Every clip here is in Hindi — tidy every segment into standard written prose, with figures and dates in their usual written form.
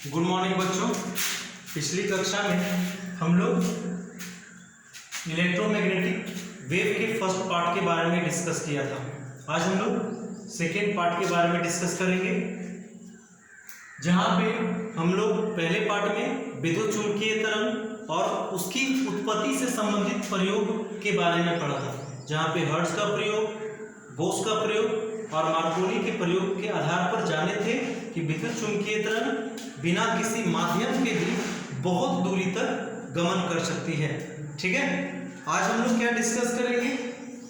गुड मॉर्निंग बच्चों। पिछली कक्षा में हम लोग इलेक्ट्रोमैग्नेटिक वेव के फर्स्ट पार्ट के बारे में डिस्कस किया था। आज हम लोग सेकेंड पार्ट के बारे में डिस्कस करेंगे, जहाँ पे हम लोग पहले पार्ट में विद्युत चुम्बकीय तरंग और उसकी उत्पत्ति से संबंधित प्रयोग के बारे में पढ़ा था, जहाँ पे हर्ट्ज का प्रयोग, बोस का प्रयोग और मार्कोनी के प्रयोग के आधार पर जाने थे कि विद्युत चुम्बकीय तरंग बिना किसी माध्यम के भी बहुत दूरी तक गमन कर सकती है। ठीक है, आज हम लोग क्या डिस्कस करेंगे,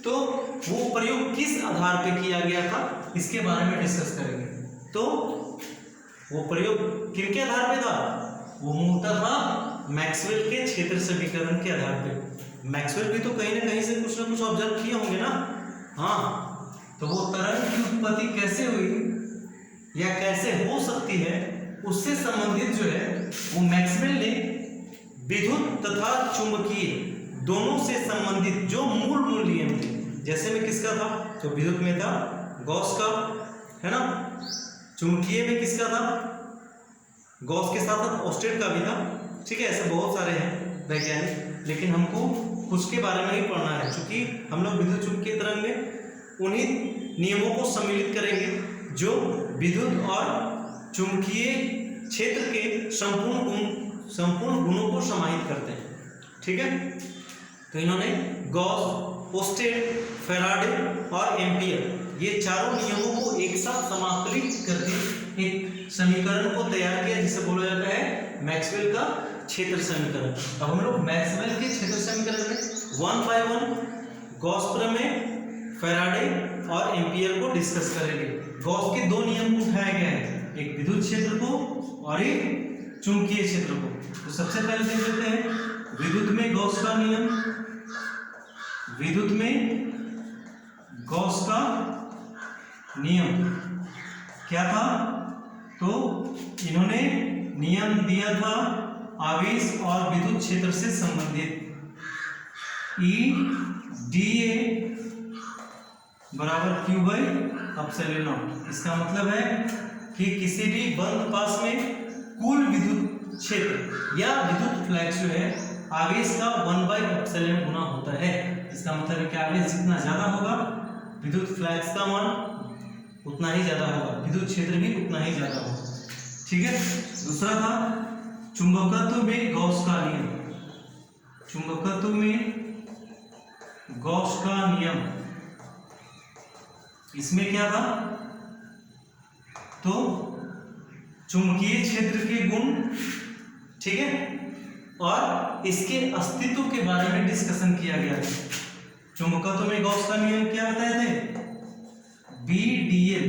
तो वो प्रयोग किस आधार पे किया गया था इसके बारे में डिस्कस करेंगे। तो वो प्रयोग किनके आधार पे था? वो मूलतः था मैक्सवेल के क्षेत्र समीकरण के आधार पे। मैक्सवेल भी तो कहीं ना कहीं से कुछ ना कुछ ऑब्जर्व किए होंगे ना। हाँ, तो वो तरंग की उत्पत्ति कैसे हुई या कैसे हो सकती है, उससे संबंधित जो है वो मैक्सवेल ने विद्युत तथा चुंबकीय दोनों से संबंधित जो मूल नियम थे, जैसे में किसका था, तो विद्युत में था गॉस का, है ना। चुंबकीय में किसका था? गॉस के साथ साथ ऑस्टेड का भी था। ठीक है, ऐसे बहुत सारे हैं वैज्ञानिक, लेकिन हमको कुछ के बारे में ही पढ़ना है, क्योंकि हम लोग विद्युत चुम्बकीय तरंग में उन्हीं नियमों को सम्मिलित करेंगे जो विद्युत और चुंबकीय क्षेत्र के संपूर्ण गुणों को समाहित करते हैं। ठीक है, तो इन्होंने गॉस, ओस्टेड, फैराडे और एम्पियर ये चारों नियमों को एक साथ समाकलित करके एक समीकरण को तैयार किया, जिसे बोला जाता है मैक्सवेल का क्षेत्र समीकरण। अब हम लोग मैक्सवेल के क्षेत्र समीकरण में वन बाय वन गॉस प्रमेय, फैराडे और एम्पियर को डिस्कस करेंगे। गॉस के दो नियम को उठाया गया है, एक विद्युत क्षेत्र को और एक चुंबकीय क्षेत्र को। तो सबसे पहले देख लेते हैं विद्युत में गॉस का नियम। विद्युत में गॉस का नियम क्या था? तो इन्होंने नियम दिया था आवेश और विद्युत क्षेत्र से संबंधित E dA बराबर Q बाई एप्सिलॉन नॉट। इसका मतलब है कि किसी भी बंद पास में कुल विद्युत क्षेत्र या विद्युत फ्लक्स जो है आवेश का 1 बाई एप्सिलॉन गुना होता है। इसका मतलब है कि आवेश जितना ज्यादा होगा विद्युत फ्लक्स का मान उतना ही ज्यादा होगा, विद्युत क्षेत्र भी उतना ही ज्यादा होगा। ठीक है, दूसरा था चुंबकत्व में गॉस का नियम। चुंबकत्व में गॉस का नियम, इसमें क्या था? तो चुंबकीय क्षेत्र के गुण, ठीक है, और इसके अस्तित्व के बारे में डिस्कशन किया गया था। चुंबकत्व में गॉस का नियम क्या बताए थे? BdL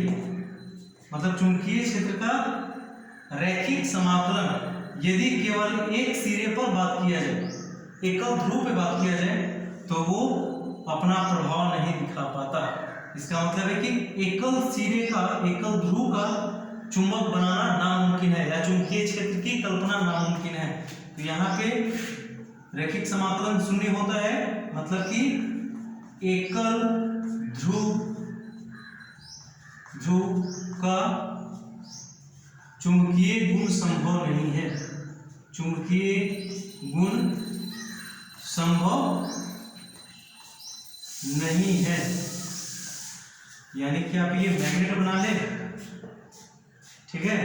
मतलब चुंबकीय क्षेत्र का रैखिक समाकलन यदि केवल एक सिरे पर बात किया जाए, एकल ध्रुव पे बात किया जाए, तो वो अपना प्रभाव नहीं दिखा पाता। इसका मतलब है कि एकल सिरे का, एकल ध्रुव का चुंबक बनाना नामुमकिन है या चुंबकीय क्षेत्र की कल्पना नामुमकिन है। तो यहाँ पे रैखिक समाकलन शून्य होता है, मतलब कि एकल ध्रुव का चुंबकीय गुण संभव नहीं है। चुंबकीय गुण संभव नहीं है, यानी कि आप ये मैग्नेट बना ले, ठीक है,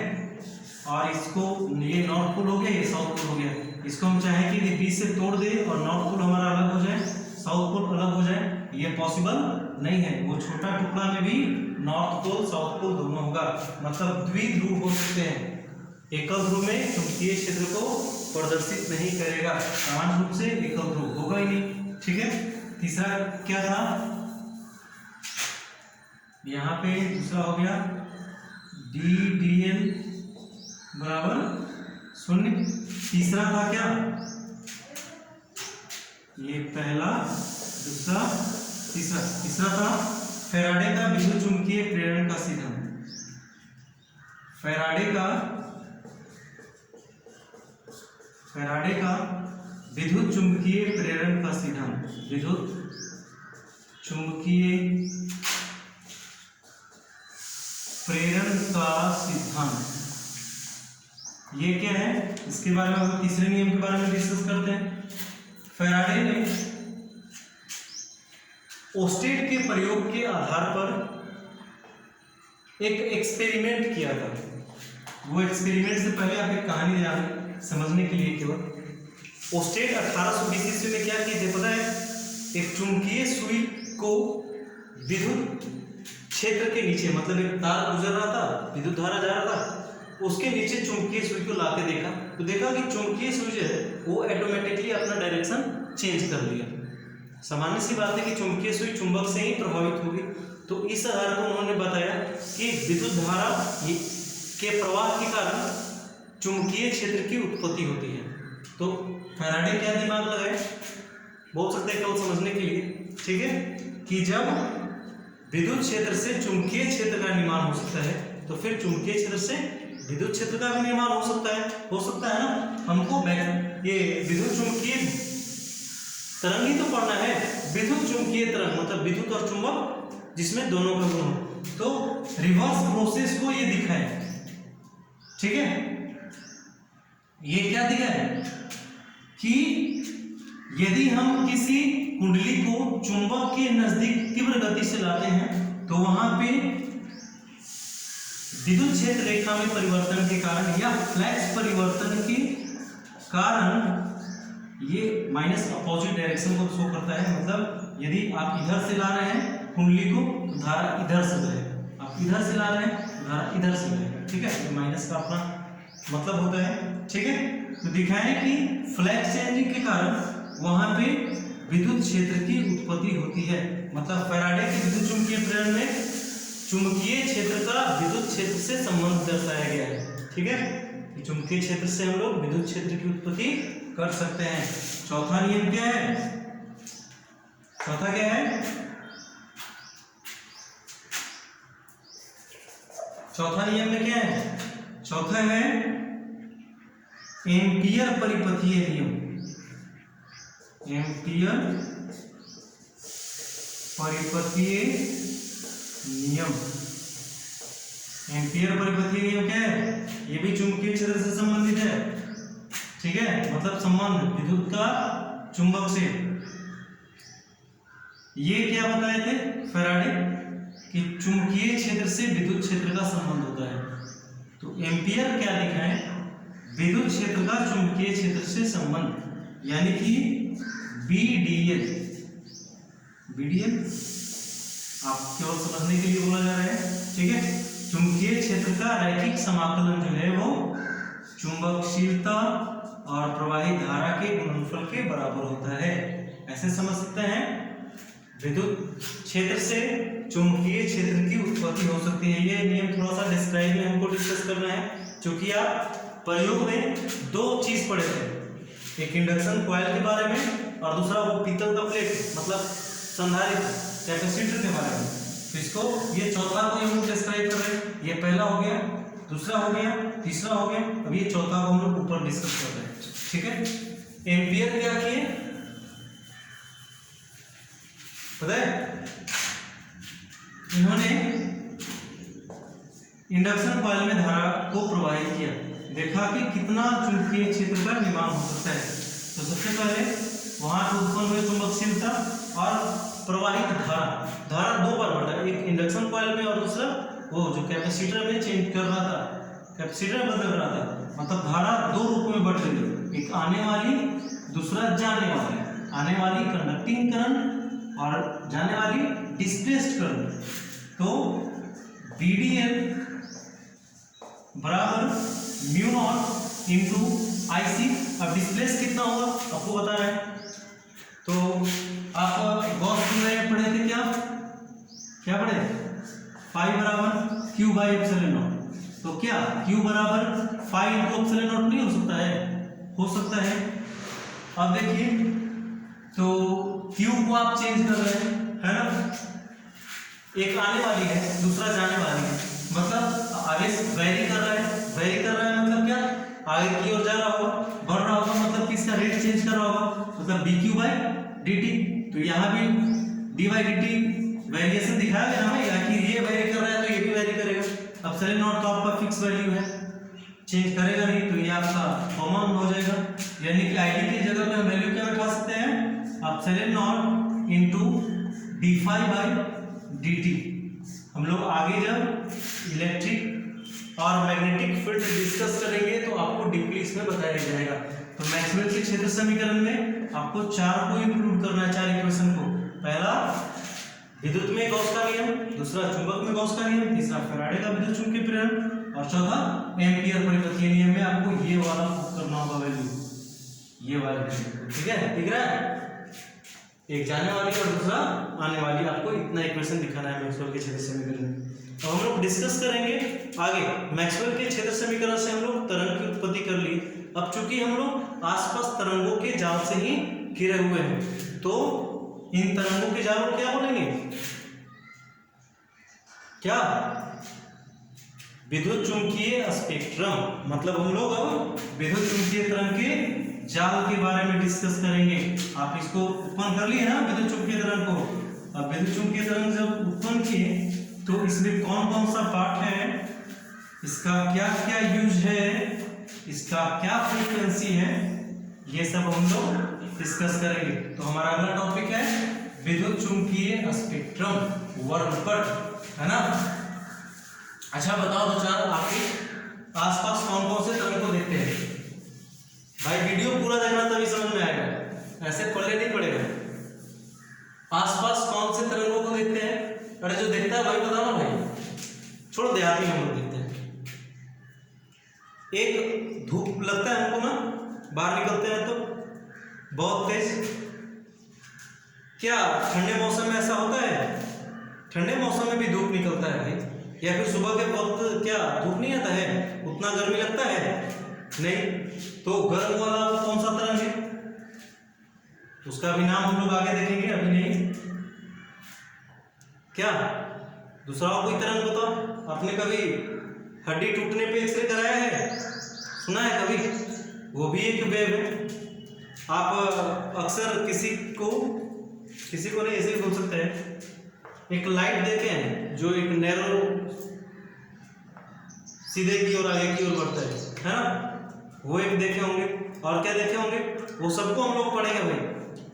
और इसको, ये नॉर्थ पोल हो गया, ये साउथ पोल हो गया, इसको हम चाहें कि बीच से तोड़ दे और नॉर्थ पोल हमारा अलग हो जाए, साउथ पोल अलग हो जाए, ये पॉसिबल नहीं है। वो छोटा टुकड़ा में भी नॉर्थ पोल साउथ पोल दोनों होगा, मतलब द्विध्रुव हो सकते हैं। एकल ध्रुव में चुंबकीय क्षेत्र को प्रदर्शित नहीं करेगा, समान रूप से एकल ध्रुव होगा ही नहीं। ठीक है, तीसरा क्या था? यहाँ पे दूसरा हो गया DdL बराबर शून्य। तीसरा था क्या? ये पहला, दूसरा, तीसरा था फैराडे का विद्युत चुम्बकीय प्रेरण का सिद्धांत। फैराडे का विद्युत चुम्बकीय प्रेरण का सिद्धांत। विद्युत चुम्बकीय प्रेरण का सिद्धांत ये क्या है, इसके बारे में हम तीसरे नियम के बारे में डिस्कस करते हैं। फैराडे ने ओस्टेड के प्रयोग के आधार पर एक एक्सपेरिमेंट किया था। वो एक्सपेरिमेंट से पहले आप एक कहानी जान समझने के लिए केवल ओस्टेड 1820 ईस्वी में क्या किए थे पता है? एक चुंबकीय सुई को विद्युत क्षेत्र के नीचे, मतलब एक तार गुजर रहा था, विद्युत धारा जा रहा था, उसके नीचे चुंबकीय सुई को लाके देखा, तो देखा कि चुंबकीय सुई जो है वो ऑटोमेटिकली अपना डायरेक्शन चेंज कर लिया। सामान्य सी बात है कि चुंबकीय सुई चुंबक से ही प्रभावित होगी। तो इस आधार पर उन्होंने बताया कि विद्युत धारा के प्रवाह के कारण चुंबकीय क्षेत्र की उत्पत्ति होती है। तो फैराडे क्या दिमाग लगाए, बोल सकते हैं केवल समझने के लिए, ठीक है, कि जब विद्युत क्षेत्र से चुंबकीय क्षेत्र का निर्माण हो सकता है तो फिर चुंबकीय क्षेत्र से विद्युत क्षेत्र का भी निर्माण हो सकता है ना। हमको ये विद्युत चुंबकीय तरंग ही तो पढ़ना है। विद्युत चुंबकीय तरंग मतलब विद्युत और चुंबक जिसमें दोनों का गुण हो, तो रिवर्स प्रोसेस को ये दिखाए, ठीक है। ये क्या दिखाए कि यदि हम किसी कुंडली को चुंबक के नजदीक तीव्र गति से लाते हैं तो वहां पे विद्युत क्षेत्र रेखा में परिवर्तन के कारण या फ्लक्स परिवर्तन के कारण ये माइनस अपोजिट डायरेक्शन को शो करता है। मतलब यदि आप इधर से ला रहे हैं कुंडली को तो धारा इधर से बहेगा, आप इधर से ला रहे हैं तो धारा इधर से बहेगा, ठीक है। तो माइनस का अपना मतलब होता है, ठीक है। तो दिखाएं कि फ्लक्स चेंजिंग के कारण वहां पे विद्युत क्षेत्र की उत्पत्ति होती है। मतलब फैराडे के विद्युत चुंबकीय प्रेरण में चुंबकीय क्षेत्र का विद्युत क्षेत्र से संबंध दर्शाया गया है, ठीक है। चुंबकीय क्षेत्र से हम लोग विद्युत क्षेत्र की उत्पत्ति कर सकते हैं। चौथा नियम क्या है? चौथा क्या है? चौथा नियम में क्या है? चौथा है एम्पियर परिपथीय नियम। एम्पियर परिपथीय नियम। एम्पियर परिपथीय नियम क्या है? ये भी चुंबकीय क्षेत्र से संबंधित है, ठीक है। मतलब संबंध विद्युत का चुंबक से। ये क्या बताए थे फैराडे कि चुंबकीय क्षेत्र से विद्युत क्षेत्र का संबंध होता है। तो एम्पियर क्या दिखाएं? विद्युत क्षेत्र का चुंबकीय क्षेत्र से संबंध, यानी कि बीडीएल। बीडीएल आप केवल समझने के लिए बोला जा रहा है, ठीक है। चुंबकीय क्षेत्र का रैखिक समाकलन जो है वो चुंबकशीलता और प्रवाहित धारा के गुणनफल के बराबर होता है। ऐसे समझ सकते हैं विद्युत क्षेत्र से चुंबकीय क्षेत्र की उत्पत्ति हो सकती है। ये नियम थोड़ा सा डिस्क्राइब में हमको डिस्कस करना है, क्योंकि आप प्रयोग में दो चीज पढ़े थे, एक इंडक्शन कॉइल के बारे में और दूसरा वो पीतल का प्लेट मतलब संधारित्र कैपेसिटर के बारे में। तो इसको ये चौथा को हम डिस्क्राइब कर रहे हैं। ये पहला हो गया, दूसरा हो गया, तीसरा हो गया, अब ये चौथा को हम लोग ऊपर डिस्कस कर रहे हैं, ठीक है। एम्पियर क्या किए पता है? इन्होंने इंडक्शन कॉइल में धारा को प्रवाहित किया, देखा कि कितना चुंबकीय क्षेत्र का निर्माण हो सकता है। तो सबसे पहले वहां पर उत्पन्न हुई चुंबकशीलता और प्रवाहित धारा। धारा दो बार बढ़ा, एक इंडक्शन कॉइल में और दूसरा वो जो कैपेसिटर में चेंज कर रहा था, कैपेसिटर बदल रहा था। मतलब धारा दो रूप में बढ़ रही, एक आने वाली, दूसरा जाने वाली। आने वाली कंडक्टिंग करंट और जाने वाली डिस्प्लेस्ड करंट। तो बीडीएल बराबर म्यू नॉट इंटू आईसी। अब डिस्प्लेस कितना होगा आपको पता है। तो आप गॉस में पढ़े थे, क्या पढ़े? पाई बराबर क्यू बाई एप्सिलॉन नॉट। तो क्या क्यू बराबर पाई इंटू एप्सिलॉन नॉट नहीं हो सकता है? हो सकता है। अब देखिए, तो क्यू को आप चेंज कर रहे हैं, है ना। एक आने वाली है, दूसरा जाने वाली है। मतलब आवेश वेरी कर रहा है। वेरी कर रहा है मतलब क्या? आगे की ओर जा रहा होगा, बढ़ रहा होगा, मतलब कि इसका रेट चेंज कर रहा होगा, मतलब b q by d t. तो यहाँ भी d by d t variation दिखाया गया हमें, कि ये वेरी कर रहा है तो ये भी वेरी करेगा। अब एप्सिलॉन नॉट तो आपका फिक्स वैल्यू है, चेंज करेगा नहीं तो ये आपका कॉमन हो जाएगा, यानी कि आईडी की जगह पे हम वैल्यू क्या बैठा सकते हैं, epsilon naught into d phi by d t. हम लोग आगे जब इलेक्ट्रिक और मैग्नेटिक फील्ड डिस्कस करेंगे तो आपको डीपली इसमें बताया जाएगा। तो मैक्सवेल के क्षेत्र समीकरण में आपको 4 को इंक्लूड करना है, 4 इक्वेशन को। पहला विद्युत में गॉस का नियम, दूसरा चुंबक में गॉस का नियम, तीसरा फैराडे का विद्युत चुंबकीय प्रेरण और चौथा एम्पियर परिपथीय नियम में आपको ये वाला पुट करना होगा वैल्यू, ये वाला। ठीक है, दिख रहा है, एक जाने वाली और दूसरा आने वाली, आपको इतना इक्वेशन दिखाना है मैक्सवेल के क्षेत्र समीकरण में। तो हम लोग डिस्कस करेंगे आगे। मैक्सवेल के क्षेत्र समीकरण से हम लोग तरंग की उत्पत्ति कर ली। अब चूंकि हम लोग आसपास तरंगों के जाल से ही घिरे हुए हैं, तो इन तरंगों के जाल को क्या बोलेंगे, क्या, विद्युत चुंबकीय स्पेक्ट्रम। मतलब हम लोग अब विद्युत चुंबकीय तरंग के जाल के बारे में डिस्कस करेंगे। आप इसको उत्पन्न कर लिए ना विद्युत चुंबकीय तरंग को। अब विद्युत चुंबकीय तरंग जब उत्पन्न किए तो इसमें कौन कौन सा पार्ट है, इसका क्या क्या यूज है, इसका क्या फ्रीक्वेंसी है, ये सब हम लोग डिस्कस करेंगे। तो हमारा अगला टॉपिक है विद्युत चुंबकीय स्पेक्ट्रम, वर्णपट, है ना। अच्छा बताओ दो चार, आपके आसपास कौन कौन से तरंग को देखते हैं? भाई वीडियो पूरा देखना तभी समझ में आएगा, ऐसे पढ़ने नहीं पड़ेगा। आसपास कौन से तरंगों को देखते हैं? अरे जो देखता है भाई बताओ ना भाई, छोड़ो देहाती हम लोग देखते हैं। एक धूप लगता है हमको ना, बाहर निकलते हैं तो बहुत तेज। क्या ठंडे मौसम में ऐसा होता है? ठंडे मौसम में भी धूप निकलता है भाई, या फिर सुबह के वक्त क्या धूप नहीं आता है, उतना गर्मी लगता है नहीं। तो गर्म वाला कौन सा तरंग है, उसका भी नाम हम लोग आगे देखेंगे, अभी नहीं। क्या दूसरा कोई तरंग बताओ, आपने कभी हड्डी टूटने पे एक्सरे कराया है, सुना है कभी? वो भी एक वेव है। आप अक्सर किसी को नहीं ऐसे बोल सकते हैं, एक लाइट देखे हैं जो एक नैरो सीधे की ओर आगे की ओर बढ़ता है ना, वो एक देखे होंगे। और क्या देखे होंगे, वो सबको हम लोग पढ़ेंगे भाई,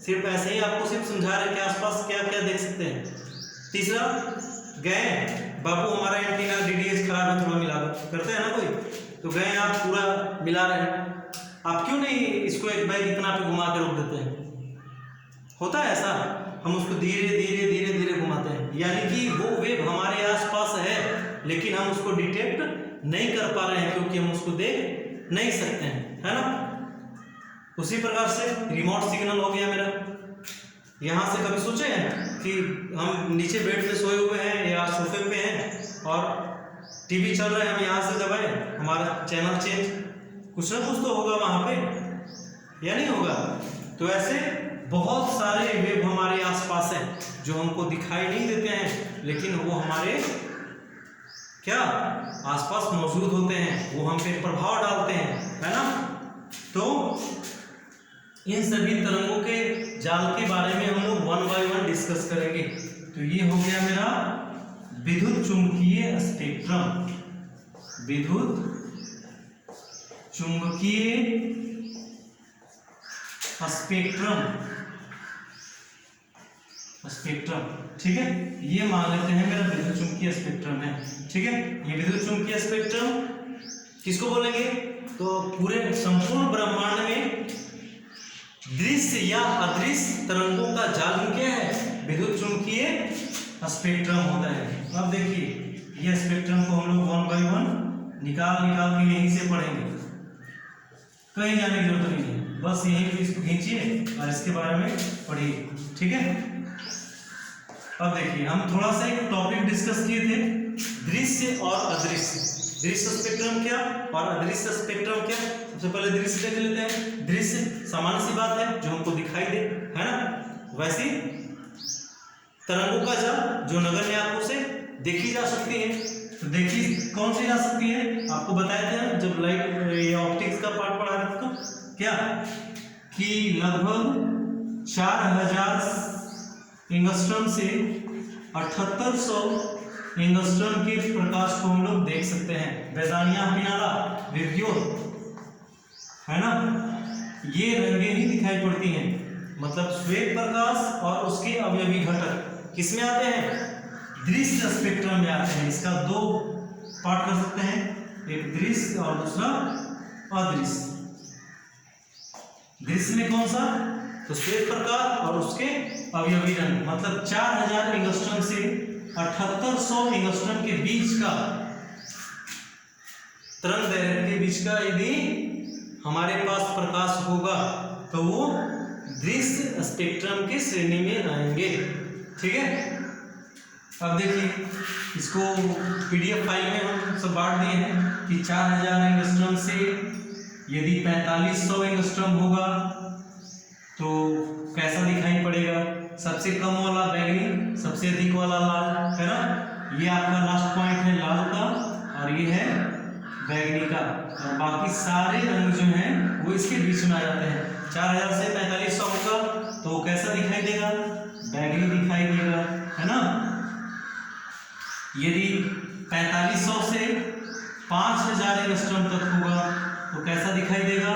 सिर्फ ऐसे ही आपको सिर्फ समझा रहे कि आसपास क्या क्या देख सकते हैं। तीसरा, गए बापू हमारा एंटीना डीडीएस खराब है, थोड़ा मिला करते हैं ना कोई, तो गए आप पूरा मिला रहे हैं, आप क्यों नहीं इसको एक बार इतना पे घुमा के रोक देते हैं? होता है ऐसा, हम उसको धीरे धीरे धीरे धीरे घुमाते हैं, यानी कि वो वेव हमारे आसपास है लेकिन हम उसको डिटेक्ट नहीं कर पा रहे हैं क्योंकि हम उसको देख नहीं सकते हैं, है ना। उसी प्रकार से रिमोट सिग्नल हो गया मेरा, यहाँ से कभी सोचे हैं कि हम नीचे बेड पे सोए हुए हैं या सोफे पे हैं और टीवी चल रहा है, हम यहाँ से दबाएं हमारा चैनल चेंज, कुछ ना कुछ तो होगा वहाँ पे, या नहीं होगा? तो ऐसे बहुत सारे वेव हमारे आसपास हैं जो हमको दिखाई नहीं देते हैं, लेकिन वो हमारे क्या आसपास मौजूद होते हैं, वो हम पे प्रभाव डालते हैं, है ना। तो इन सभी तरंगों के जाल के बारे में हम लोग 1 बाय 1 डिस्कस करेंगे। तो ये हो गया मेरा विद्युत चुंबकीय स्पेक्ट्रम, विद्युत चुंबकीय स्पेक्ट्रम, ठीक है। ये मान लेते हैं मेरा विद्युत चुंबकीय स्पेक्ट्रम है, ठीक है। ये विद्युत चुंबकीय स्पेक्ट्रम किसको बोलेंगे? तो पूरे संपूर्ण ब्रह्मांड में दृश्य या अदृश्य तरंगों का जाल क्या है? विद्युत चुंबकीय स्पेक्ट्रम होता है। अब देखिए ये स्पेक्ट्रम को हम लोग 1 बाय 1 निकाल के यहीं से पढ़ेंगे, कहीं जाने की जरूरत नहीं है, बस यहीं पे इसको खींचिए और इसके बारे में पढ़िए, ठीक है। अब देखिए हम थोड़ा सा एक टॉपिक डिस्कस किए थे, दृश्य और अदृश्य। दृश्य स्पेक्ट्रम क्या और अदृश्य स्पेक्ट्रम क्या? सबसे पहले दृश्य देख लेते हैं। दृश्य सामान्य सी बात है जो हमको दिखाई दे, है ना। वैसे तरंगों का जाल जो नगण्य आंखों से देखी जा सकती है, तो देखी कौन सी जा सकती है? आपको बताया था जब लाइट ऑप्टिक्स का पार्ट पढ़ा था, तो क्या कि लगभग 4000 एंगस्ट्रॉम से 7800 एंगस्ट्रॉम के प्रकाश को हम लोग देख सकते हैं। वेदानिया पिनारा विब्ग्योर, है ना, ये रंगें ही दिखाई पड़ती हैं। मतलब श्वेत प्रकाश और उसके अवयवी घटक किसमें आते हैं? दृश्य स्पेक्ट्रम में आते हैं। इसका दो पार्ट कर सकते हैं, एक दृश्य और दूसरा अदृश्य। दृश्य में कौन सा? तो श्वेत प्रकाश और उसके अवयवी रंग। मतलब 4000 एंगस्ट्रॉम से 7800 एंगस्ट्रॉम के बीच का तरंग दैर्घ्य के बीच का यदि हमारे पास प्रकाश होगा तो वो दृश्य स्पेक्ट्रम की श्रेणी में आएंगे। ठीक है, अब देखिए इसको पीडीएफ फाइल में हम सब बांट दिए हैं कि 4000 एंगस्ट्रॉम से यदि 4500 एंगस्ट्रॉम होगा तो कैसा दिखाई पड़ेगा? सबसे कम वाला बैगनी, सबसे अधिक वाला लाल, है ना। ये आपका लास्ट पॉइंट है लाल का और ये है बैगनी का, और बाकी सारे रंग जो हैं वो इसके बीच में आ जाते हैं। 4000 से 4500 होगा तो वो कैसा दिखाई देगा? बैगनी दिखाई देगा, है ना। यदि 4500 से 5000 एंगस्ट्रॉम तक होगा तो कैसा दिखाई देगा?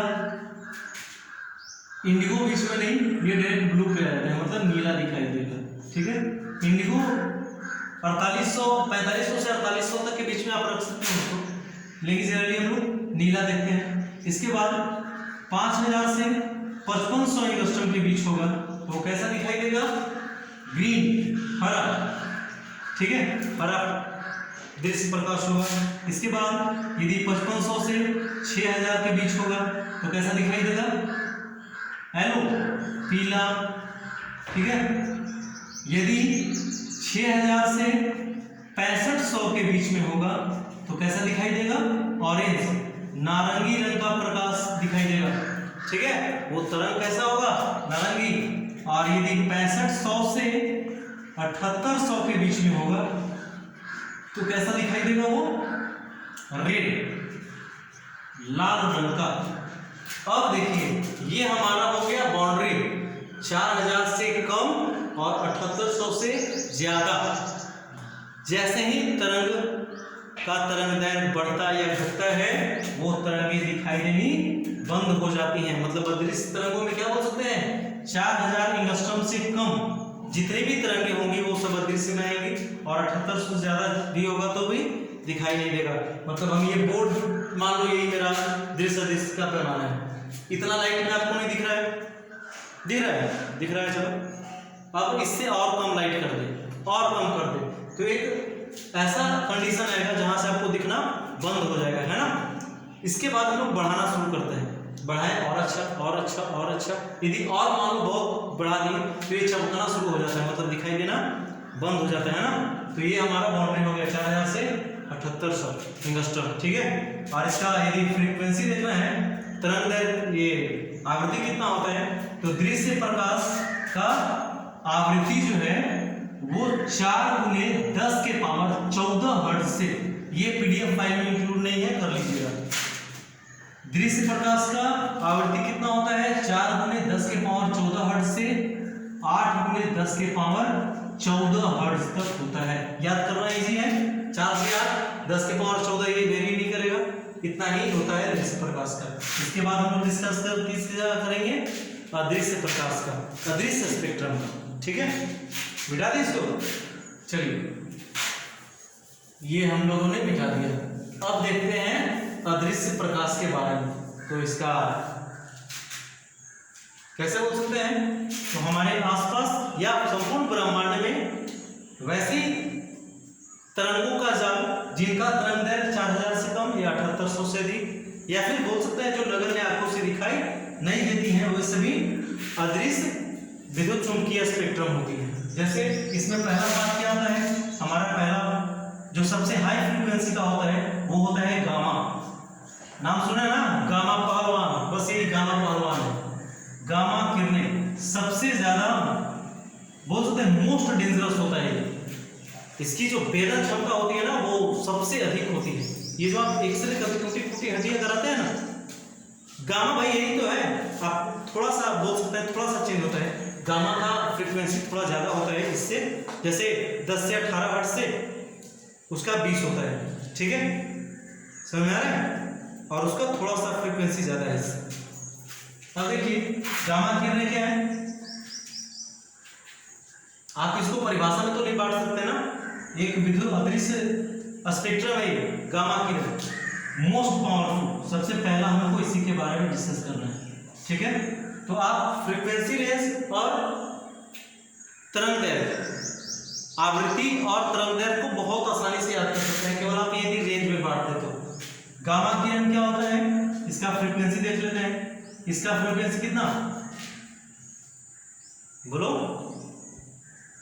इंडिगो बीच में नहीं, ये डायरेक्ट ब्लू पे आ जाता है, मतलब नीला दिखाई देगा। ठीक है, इंडिगो 4500 से 4800 तक के बीच में आप रख सकते हैं उसको, लेकिन जनरली हम लोग नीला देखते हैं। इसके बाद 5000 से 5500 एंगस्ट्रॉम के बीच होगा तो कैसा दिखाई देगा? ग्रीन, हरा। ठीक है, हरा दृश्य प्रकाश होगा। इसके बाद यदि 5500 से 6000 के बीच होगा तो कैसा दिखाई देगा? येलो, पीला। ठीक है, यदि 6000 से 6500 के बीच में होगा तो कैसा दिखाई देगा? ऑरेंज, नारंगी रंग का प्रकाश दिखाई देगा। ठीक है, वो तरंग कैसा होगा? नारंगी। और यदि 6500 से 7800 के बीच में होगा तो कैसा दिखाई देगा? वो रेड, लाल रंग का। अब देखिए ये हमारा हो गया बाउंड्री, 4000 से कम और 7800 से ज्यादा। जैसे ही तरंग का तरंग दैर्घ्य बढ़ता या घटता है वो तरंगें दिखाई देनी बंद हो जाती हैं। मतलब अदृश्य तरंगों में क्या बोल सकते हैं? 4000 एंगस्ट्रॉम से कम जितनी भी तरंगें होंगी वो सब अदृश्य में आएंगी, और 7800 से ज्यादा भी होगा तो भी दिखाई नहीं देगा। मतलब हम ये बोर्ड मान लो यही मेरा दृश्य अदृश्य का पैमाना है। इतना लाइट में आपको नहीं दिख रहा है? दिख रहा है? दिख रहा है। चलो अब इससे और कम लाइट कर दे, और कम कर दे, तो एक ऐसा कंडीशन आएगा जहां से आपको दिखना बंद हो जाएगा, है ना। इसके बाद हम लोग बढ़ाना शुरू करते हैं, बढ़ाएं और अच्छा और अच्छा और अच्छा। यदि और मान लो बहुत बढ़ा दिए तो ये चमकना शुरू हो जाता है, मतलब दिखाई देना बंद हो जाता है ना। तो ये हमारा बाउंड्री हो गया 4000 से 7800 एंगस्ट्रॉम। ठीक है, और इसका यदि फ्रीक्वेंसी देखना है, तरंग दैर्घ्य, ये आवृत्ति कितना होता है, तो दृश्य प्रकाश का आवृत्ति जो है वो 4×10⁻14 हर्ट्ज से, ये पीडीएफ फाइल में इंक्लूड नहीं है, कर लीजिएगा। दृश्य प्रकाश का आवृत्ति कितना होता है? 4×10⁻14 हर्ट्ज से 8×10⁻14 हर्ट्ज तक होता है। याद करना इजी है, 4 से 8 10⁻14, ये वेरी नहीं करेगा, इतना ही होता है दृश्य प्रकाश का। इसके बाद हम लोग डिस्कस करेंगे अदृश्य प्रकाश का, अदृश्य स्पेक्ट्रम का। ठीक है, मिटा दी इसको। चलिए ये हम लोगों ने मिटा दिया। अब देखते हैं अदृश्य प्रकाश के बारे में। तो इसका कैसे बोल सकते हैं? तो हमारे आसपास या संपूर्ण ब्रह्मांड में वैसी तरंगों का जाल जिनका तरंग दैर्घ्य 4000 से कम या 7800 से अधिक, या फिर बोल सकते हैं जो नगण्य आंखों से दिखाई नहीं देती हैं, वो सभी अदृश्य विद्युत चुंबकीय स्पेक्ट्रम होती है। जैसे इसमें पहला बात क्या आता है? हमारा पहला जो सबसे हाई फ्रीक्वेंसी का होता है वो होता है गामा। नाम सुना ना, गामा पहलवान, बस यही गामा पहलवान है। गामा किरणें सबसे ज्यादा बोल सकते हैं मोस्ट डेंजरस होता है। इसकी जो भेदन क्षमता होती है ना वो सबसे अधिक होती है। ये जो आप एक्सरे कभी टूटी हड्डियां कराते हैं ना, गामा भाई यही तो है। आप थोड़ा सा बोल सकते हैं, थोड़ा सा चेंज होता है, गामा का फ्रीक्वेंसी थोड़ा ज़्यादा होता है इससे, जैसे 10 से 18 हर्ट्ज से उसका 20 होता है। ठीक है, समझ में आ रहा है? और उसका थोड़ा सा फ्रीक्वेंसी ज़्यादा है इससे। अब देखिए गामा किरणें क्या है, आप इसको परिभाषा में तो नहीं बांट सकते ना, एक विद्युत अदृश्य स्पेक्ट्रम है ये गामा किरण, मोस्ट पावरफुल। सबसे पहला हमको इसी के बारे में डिस्कस करना है, ठीक है। तो आप फ्रीक्वेंसी रेंज और तरंग दैर्घ्य, आवृत्ति और तरंग दैर्घ्य को बहुत आसानी से याद कर सकते हैं, केवल आप यदि रेंज में बांटते तो। गामा किरण क्या होता है, इसका फ्रीक्वेंसी देख लेते हैं। इसका फ्रीक्वेंसी कितना, बोलो,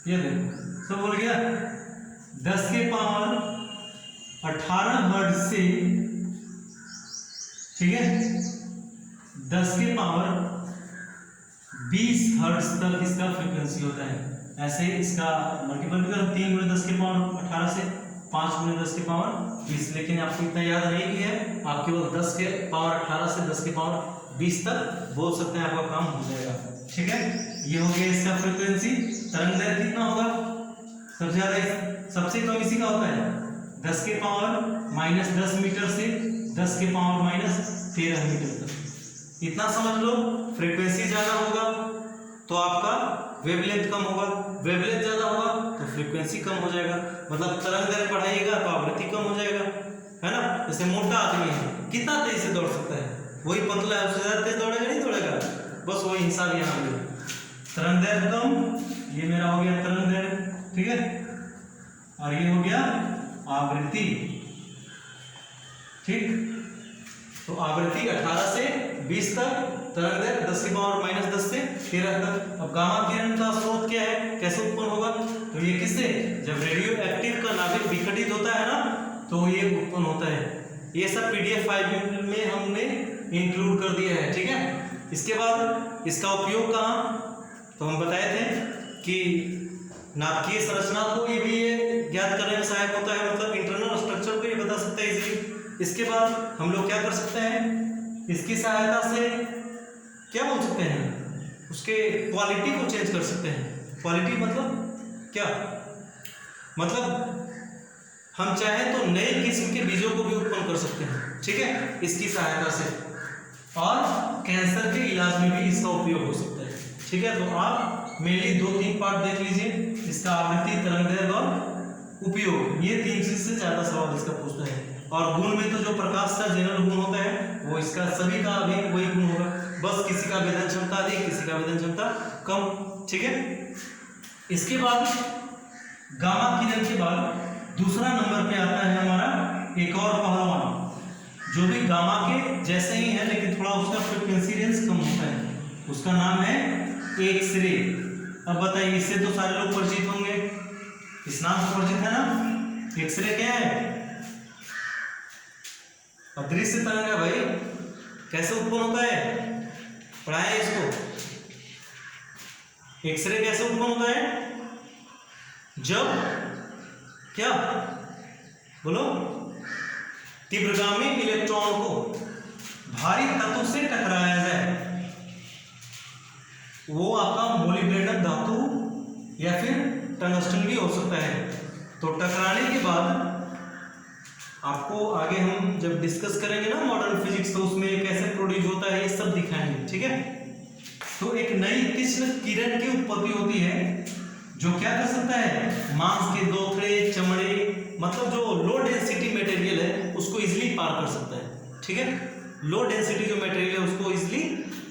ये देखो सब बोल गया, 10 के पावर 18 हर्ट्ज से, ठीक है, 10 के पावर 20 हर्ट्ज तक इसका फ्रीक्वेंसी होता है। ऐसे इसका मल्टीपल भी करो, 3 × 10 के पावर 18 से 5 × 10 के पावर 20, लेकिन आपको इतना याद नहीं किया है, आप केवल 10 के पावर 18 से 10 के पावर 20 तक बोल सकते हैं, आपका काम हो जाएगा, ठीक है। ये हो गया इसका फ्रीक्वेंसी। तरंग दैर्घ्य कितना होगा, सबसे ज्यादा सबसे कम इसी का होता है, 10 के पावर -10 मीटर से 10 के पावर -13 मीटर तक। इतना समझ लो, फ्रीक्वेंसी ज्यादा होगा तो आपका वेवलेंथ कम होगा, वेवलेंथ ज्यादा होगा तो फ्रीक्वेंसी कम हो जाएगा, मतलब तरंग दैर्घ्य बढ़ाइएगा तो आवृत्ति कम हो जाएगा, है ना। जैसे मोटा आदमी है, कितना तेज से दौड़ सकता है, वही पतला है, उससे ज्यादा तेज दौड़ेगा नहीं दौड़ेगा, बस वही हिसाब यहाँ पे। तरंग दैर्घ्य कम, ये मेरा हो गया तरंग दैर्घ्य, ठीक है, और ये हो गया आवृत्ति, ठीक। तो आवृत्ति 18 से 20 तक, तरंग दैर्घ्य 10 के पावर -10 से 13 तक। अब गामा किरण का स्रोत क्या है, कैसे उत्पन्न होगा, तो ये किससे, जब रेडियो एक्टिव का नाभिक विघटित होता है ना, तो ये उत्पन्न होता है। ये सब PDF फाइल में हमने इंक्लूड कर दिया है, ठीक है। इसके बाद इसका उपयोग कहाँ, तो हम बताए थे कि नाभिकीय संरचना को ये भी ज्ञात करने में सहायक होता है, मतलब इंटरनल स्ट्रक्चर को ये बता सकते हैं इजीली। इसके बाद हम लोग क्या कर सकते हैं, इसकी सहायता से क्या बोल सकते हैं, उसके क्वालिटी को चेंज कर सकते हैं। क्वालिटी मतलब क्या, मतलब हम चाहें तो नए किस्म के बीजों को भी उत्पन्न कर सकते हैं, ठीक है, इसकी सहायता से। और कैंसर के इलाज में भी इसका उपयोग हो सकता है, ठीक है। तो आप मेनली 2-3 पार्ट देख लीजिए, इसका आवृत्ति, तरंग दैर्घ्य और उपयोग, ये 3 चीज से ज्यादा सवाल इसका पूछता है। और गुण में तो जो प्रकाश का जनरल गुण होता है वो इसका सभी का भी वही गुण होगा, बस किसी का वेदन क्षमता अधिक, किसी का वेदन क्षमता कम, ठीक है। इसके बाद गामा किरण के बाद दूसरा नंबर पे आता है हमारा एक और पहलवान, जो भी गामा के जैसे ही है लेकिन थोड़ा उसका फ्रीक्वेंसी रेंज कम होता है, उसका नाम है एक्सरे। अब बताइए, इससे तो सारे लोग परिचित होंगे, इस नाम से परिचित है ना। एक्सरे क्या है, अदृश्य तरंग है भाई, कैसे उत्पन्न होता है, पढ़ाए इसको। एक्सरे कैसे उत्पन्न होता है, जब क्या बोलो, तीव्रगामी इलेक्ट्रॉन को भारी तत्व से टकराया जाए, वो आपका मोलिब्डेनम धातु या फिर टंगस्टन भी हो सकता है। तो टकराने के बाद आपको आगे हम जब डिस्कस करेंगे ना मॉडर्न फिजिक्स, तो उसमें कैसे प्रोड्यूस होता है ये सब दिखाएंगे, ठीक है। तो एक नई तीक्ष्ण किरण की उत्पत्ति होती है, जो क्या कर सकता है, मांस के दोखड़े, चमड़े, मतलब जो लो डेंसिटी मटेरियल है उसको इजीली पार कर सकता है, ठीक है। लो डेंसिटी जो मटेरियल है उसको इजीली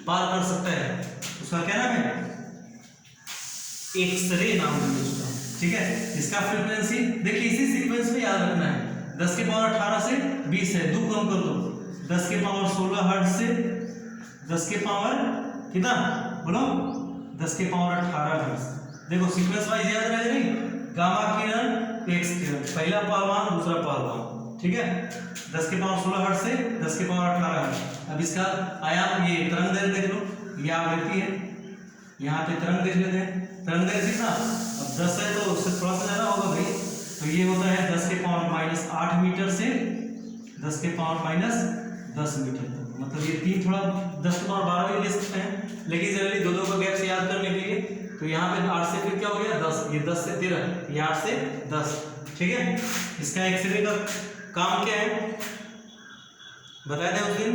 पार कर सकता है, उसका क्या नाम है, एक्सरे नाम है उसका, ठीक है। इसका फ्रीक्वेंसी देखिए, इसी सीक्वेंस में याद रखना है, 10 के पावर 18 से 20 है, 2 कम कर दो, 10 के पावर 16 हर्ट्ज से 10 के पावर कितना बोलो, 10 के पावर 18 हर्ट्ज। देखो सीक्वेंस वाइज याद रहे नहीं, गामा किरण, एक्स किरण, पहला पहलवान दूसरा पहलवान, ठीक है। 10 के पावर 16 हर्ट्ज से 10 के पावर 18 हर्ट्ज। अब इसका आयाम, ये तरंग दैर्घ्य देख लो, ये आवृत्ति है, यहाँ पे तरंग देख लेते हैं, तरंग दैर्घ्य कितना, अब 10 है तो उससे थोड़ा सा ज्यादा होगा भाई, तो ये होता है 10 के पावर -8 मीटर से 10 के पावर -10 मीटर तक, मतलब ये 3 थोड़ा 10 के पावर 12 भी ले सकते हैं, लेकिन जनरली 2-2 का गैप से याद करने के लिए, तो यहाँ पे 8 से फिर क्या हो गया 10, ये 10 से 13, ये 8 से 10, ठीक है। इसका एक्सरे का काम क्या है, बताए थे उस दिन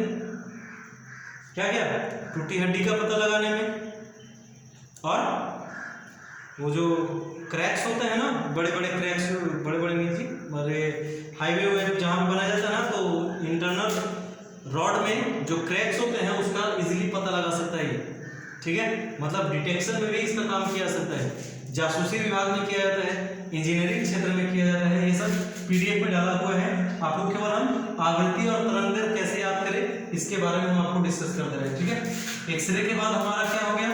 क्या क्या, टूटी हड्डी का पता लगाने में, और वो जो क्रैक्स होते हैं ना, बड़े बड़े क्रैक्स, बड़े बड़े नीचे बड़े हाईवे वगैरह जहाँ पे बनाया जाता है ना, तो इंटरनल रॉड में जो क्रैक्स होते हैं उसका इजीली पता लगा सकता है, ठीक है। मतलब डिटेक्शन में भी इसका काम किया जा सकता है, जासूसी विभाग में किया जाता है, इंजीनियरिंग क्षेत्र में किया जाता है। ये सब पीडीएफ में डाला हुआ है, आपको केवल हम आवृत्ति और तरंग कैसे याद करें इसके बारे में हम आपको डिस्कस करते रहे, ठीक है। एक्सरे के बाद हमारा क्या हो गया,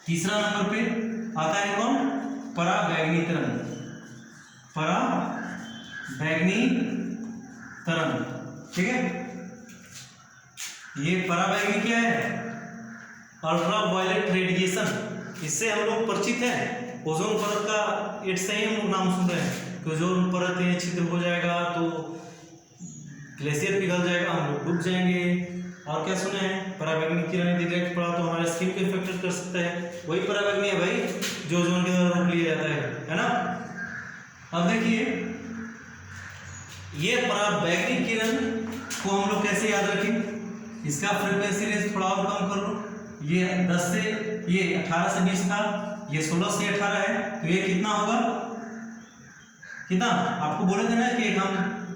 तीसरा नंबर पे आता है कौन, पराबैंगनी तरंग, पराबैंगनी तरंग, ठीक है। ये पराबैंगनी क्या है, अल्ट्रा वायलेट रेडिएशन, इससे हम लोग परिचित हैं। ओजोन परत का एट से ही हम नाम सुन रहे हैं कि ओजोन परत में छिद्र हो जाएगा तो ग्लेशियर पिघल जाएगा, हम लोग डूब जाएंगे। और क्या सुने हैं, पराबैंगनी किरण यदि डायरेक्ट पड़ा तो हमारे स्किन को इफेक्ट कर सकता है, वही पराबैंगनी है भाई जो ओजोन के द्वारा रोक लिया जाता है ना। अब देखिए ये पराबैंगनी किरण को हम लोग कैसे याद रखें, इसका फ्रीक्वेंसी रेंज थोड़ा और कम कर लो, ये 10 से, ये 18 से 20 था, ये 16 से 18 है, तो ये कितना होगा, कितना आपको बोले थे ना कि हम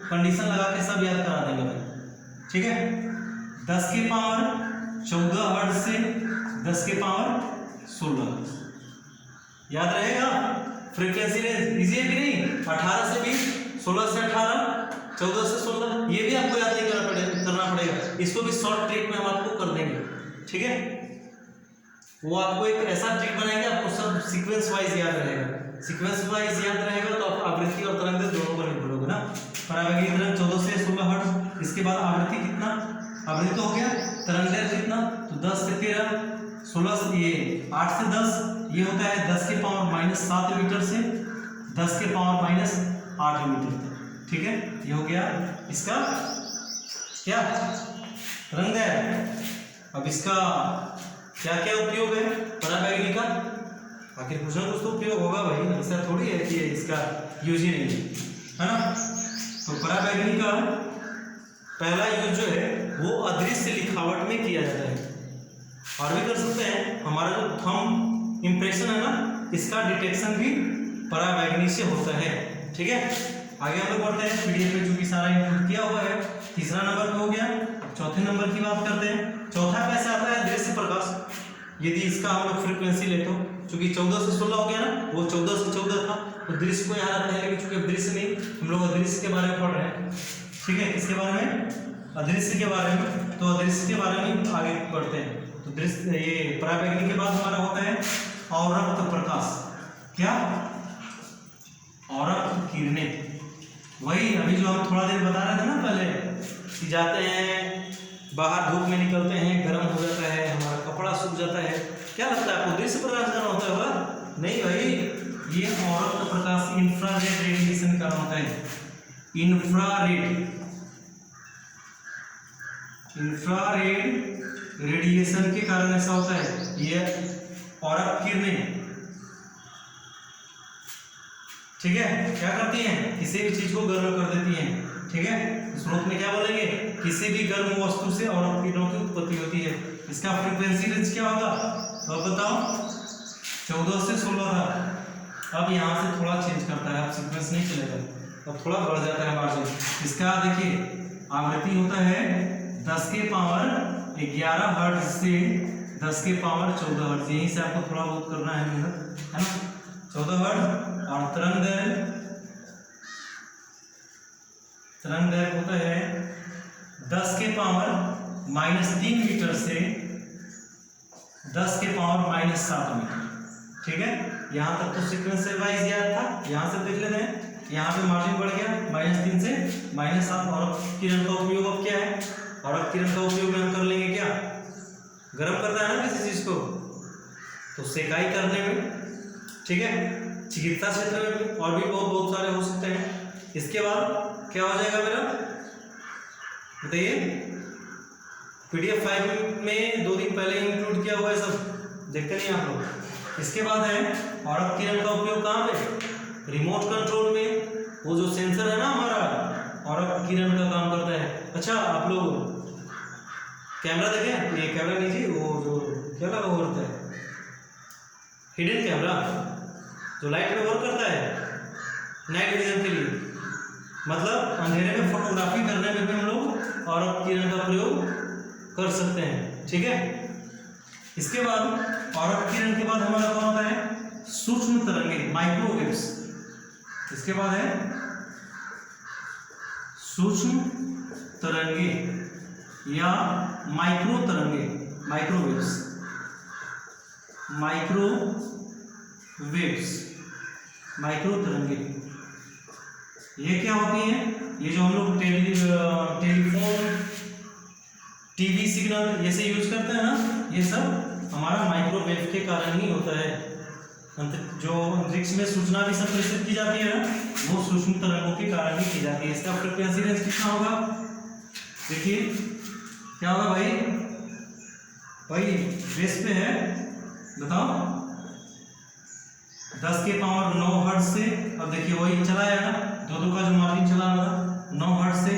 कंडीशन लगा के सब याद करा देंगे भाई, ठीक है। 10 के पावर 14 हर्ट्ज से 10 के पावर 16 याद रहेगा। फ्रीक्वेंसी रेंज इजी है कि नहीं, 18 से 20, 16 से 18, 14 से 16, ये भी आपको याद नहीं करना पड़ेगा, इसको भी शॉर्ट ट्रिक में हम आपको कर देंगे, ठीक है। वो आपको एक ऐसा ट्रिक बनाएंगे, आपको सब सीक्वेंस वाइज याद रहेगा, सीक्वेंस वाइज याद रहेगा तो आप आवृत्ति और तरंग दोनों पर निर्भर होगा ना। पराबैंगनी तरंग 14 से 16 हर्ट्ज, इसके बाद आवृत्ति कितना, आवृत्ति तो हो गया, तरंग कितना, तो 10 से 13, 16 से, ये 8 से 10, ये होता है 10 के पावर -7 मीटर से 10 के पावर -8 मीटर तक, ठीक है। ये हो गया इसका क्या, तरंग है। अब इसका क्या क्या उपयोग है पराबैंगनी का, आखिर कुछ ना कुछ तो उपयोग होगा भाई, ऐसा थोड़ी है कि इसका यूज ही नहीं है ना। तो पराबैंगनी का पहला यूज जो है वो अदृश्य लिखावट में किया जाता है, और भी कर सकते हैं। हमारा जो थंब इंप्रेशन है ना, इसका डिटेक्शन भी पराबैंगनी से होता है, ठीक है। आगे हम लोग बढ़ते हैं, पीडीएफ में चूंकि सारा इंक्लूड किया हुआ है। तीसरा नंबर पे हो गया, चौथे नंबर की बात करते हैं। चौथा कैसे आता है, दृश्य प्रकाश। यदि इसका हम लोग फ्रीक्वेंसी ले तो चूंकि 14 से 16 हो गया ना, वो 14 से 14 था, तो दृश्य को यहाँ रखते हैं, लेकिन चूंकि दृश्य नहीं, हम लोग अदृश्य के बारे में पढ़ रहे हैं, ठीक है। किसके बारे में, अदृश्य के बारे में, तो अदृश्य के बारे में आगे बढ़ते हैं। तो दृश्य, ये पराबैंगनी के बाद हमारा होता है अवरक्त प्रकाश। क्या, अवरक्त किरणें, वही अभी जो हम थोड़ा देर बता रहे थे ना पहले, कि जाते हैं बाहर धूप में निकलते हैं, गर्म हो जाता है, हमारा कपड़ा सूख जाता है, क्या लगता है आपको दृश्य प्रकाश करना होता है होगा? नहीं भाई, ये अवरक्त प्रकाश इंफ्रारेड रेडिएशन का होता है। इंफ्रारेड रेडिएशन के कारण ऐसा होता है, ये अवरक्त किरणें, ठीक है, क्या करती हैं, किसी भी चीज को गर्म कर देती हैं, ठीक है। स्रोत में क्या बोलेंगे, किसी भी गर्म वस्तु से अवरक्त किरणों की उत्पत्ति होती है। इसका फ्रीक्वेंसी रेंज क्या होगा, तो अब बताओ, 14 से 16 था, अब यहाँ से थोड़ा चेंज करता है, अब सीक्वेंस नहीं चलेगा, अब थोड़ा बढ़ जाता है मार्जिन। इसका देखिए आवृत्ति होता है 10 के पावर 11 हर्ट्ज से 10 के पावर 14 हर्ट्ज, यहीं से आपको थोड़ा बहुत करना है मेहनत, है ना, 14 हर्ट्ज। और तरंग दैर्घ्य होता है 10 के पावर -3 मीटर से 10 के पावर -7 मीटर, ठीक है। यहाँ तक तो सीक्वेंस वाइज याद था, यहाँ से देख लेते हैं, यहाँ पे मार्जिन बढ़ गया -3 से -7। और किरण का उपयोग अब क्या है, और किरण का उपयोग हम कर लेंगे क्या, गर्म करता है ना किसी चीज को, तो सेकाई करने में, ठीक है, चिकित्सा क्षेत्र में भी, और भी बहुत सारे हो सकते हैं। इसके बाद क्या हो जाएगा मेरा, बताइए, PDF 5 में 2 दिन पहले इंक्लूड किया हुआ है, सब देखते नहीं आप लोग। इसके बाद है अवरक्त किरण का उपयोग कहाँ पे, रिमोट कंट्रोल में, वो जो सेंसर है ना हमारा और किरण का काम करता है। अच्छा आप लोग कैमरा देखें, ये कैमरा लीजिए, वो जो क्या लगा वो होता है हिडन कैमरा जो लाइट में वर्क करता है नाइट विजन के लिए, मतलब अंधेरे में फोटोग्राफी करने में भी हम लोग और किरण का प्रयोग कर सकते हैं। ठीक है, इसके बाद और किरण के बाद हमारा कौन होता है सूक्ष्म तरंगे माइक्रोवेव्स। इसके बाद है सूक्ष्म तरंगे या माइक्रो तरंगे माइक्रोवेव्स। माइक्रो तरंगे ये क्या होती हैं? ये जो हम लोग टेलीफोन टीवी सिग्नल ये से यूज करते हैं ना, ये सब हमारा माइक्रोवेव के कारण ही होता है। जो अंतरिक्ष में सूचना भी संप्रेषित की जाती है ना, वो सूक्ष्म तरंगों के कारण ही की जाती है। इसका फ्रीक्वेंसी रेंज कितना होगा? देखिए क्या होगा भाई, बेस पे है, बताओ 10 के पावर 9 हर्ट्ज से, अब देखिए वही चला है ना, दो का जो मार्जिन चला रहा था 9 हर्ट्ज से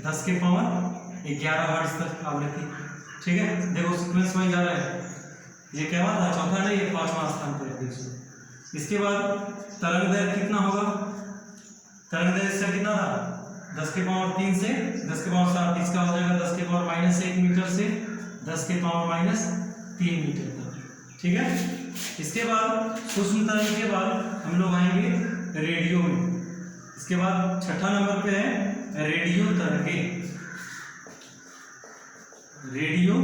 10 के पावर 11 हर्ट्ज तक आवृत्ति। ठीक है, देखो सीक्वेंस वाइज जा रहा है। ये क्या था? चौथा नहीं, ये 5वां स्थान पर है। इसके बाद तरंग दैर्घ्य कितना होगा? तरंग दैर्घ्य से कितना था? 10 के पावर 3 से 10 के पावर 7, इसका हो जाएगा 10 के पावर -1 मीटर से 10 के पावर -3 मीटर तक। ठीक है, इसके बाद सूक्ष्म तरंग के बाद हम लोग आएंगे रेडियो में। इसके बाद छठा नंबर पे है रेडियो तरंगे। रेडियो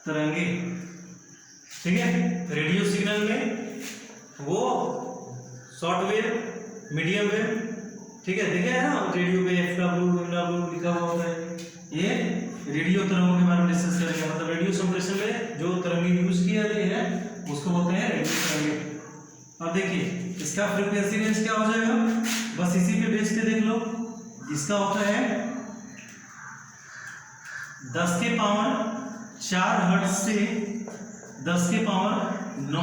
तरंगे, ठीक है, रेडियो सिग्नल में वो शॉर्ट वेव, मीडियम वेव, ठीक है, देखे है ना रेडियो पे FW लिखा हुआ होता है। ये रेडियो तरंगों के बारे में डिस्कस करेंगे, मतलब रेडियो संप्रेषण में जो तरंगे यूज किए जाते हैं उसको बोलते हैं रेडियो तरंगे। अब देखिए इसका फ्रीक्वेंसी रेंज क्या हो जाएगा, बस इसी पे बेस पे देख लो। इसका होता है 10 के पावर 4 हर्ट्ज से 10 के पावर 9